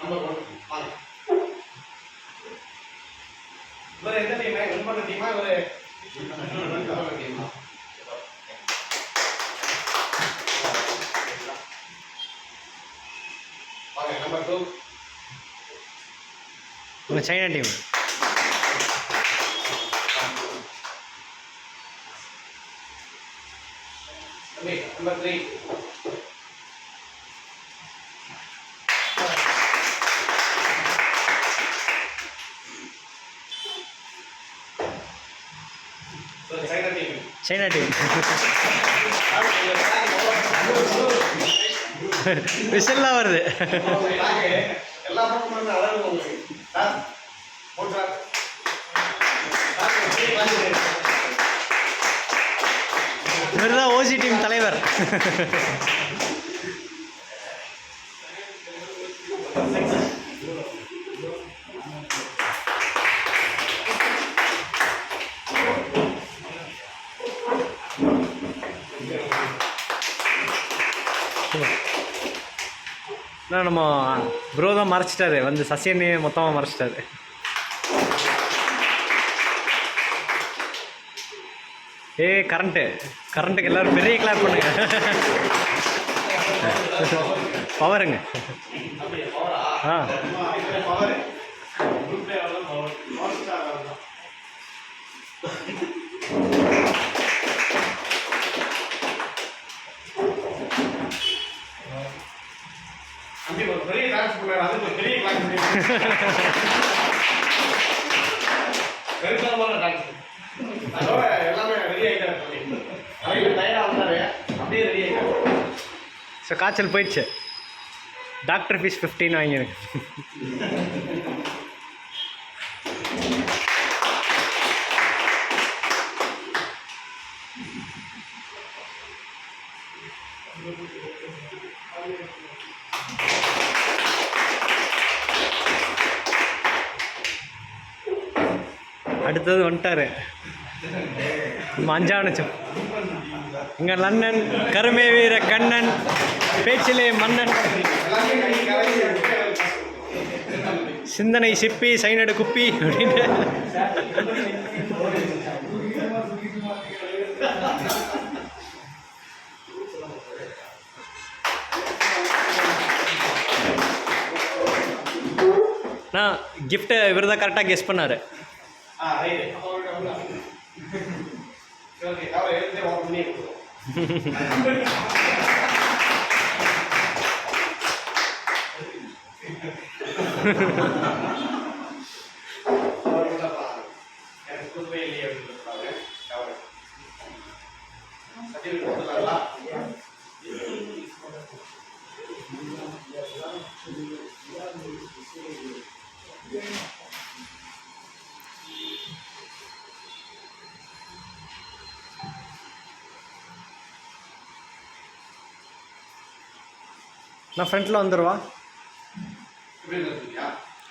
Number 1 வாங்க. இவர் எந்த டீம்? வின் பண்ண டீமா இவர் டீமா? வாங்க நம்பர் 2 உங்க China team. Number 3 China team. விசில்லாம் வருது. எல்லா பக்கமும் அழகு உங்களுக்கு சார் போட்டா இவர்தான் ஓசி டீம் தலைவர். நம்ம ப்ரோ தான் மறைச்சிட்டாரு, வந்து சசியனே மொத்தமாக மறைச்சிட்டாரு. கரண்ட்டுக்கு எல்லோரும் பெரிய கிளாப் பண்ணுங்க. பவருங்க. ஆ பெரிய டான்ஸ் பண்ணாரு, அதுக்கு பெரிய கிளாஸ் பெருசான டான்ஸ். அதோட எல்லாமே ரெடி ஆகிட்டாரு. அவையில் டயர்டாக வந்தாரு, அப்படியே ரெடி ஆகிட்டாரு. ஸோ காய்ச்சல் போயிடுச்சு. Doctor fees 15 வாங்கிருக்கு. அடுத்தது வந்துட்டாரு மஞ்சானச்சம். இங்கே லண்ணன் கருமே வீர கண்ணன் பேச்சிலே மன்னன் சிந்தனை சிப்பி சைனடு குப்பி அப்படின்னு. நான் கிஃப்ட்டை இவர் தான் கரெக்டாக கெஸ் பண்ணார். நான் ஃப்ரண்ட்டில் வந்துடுவா.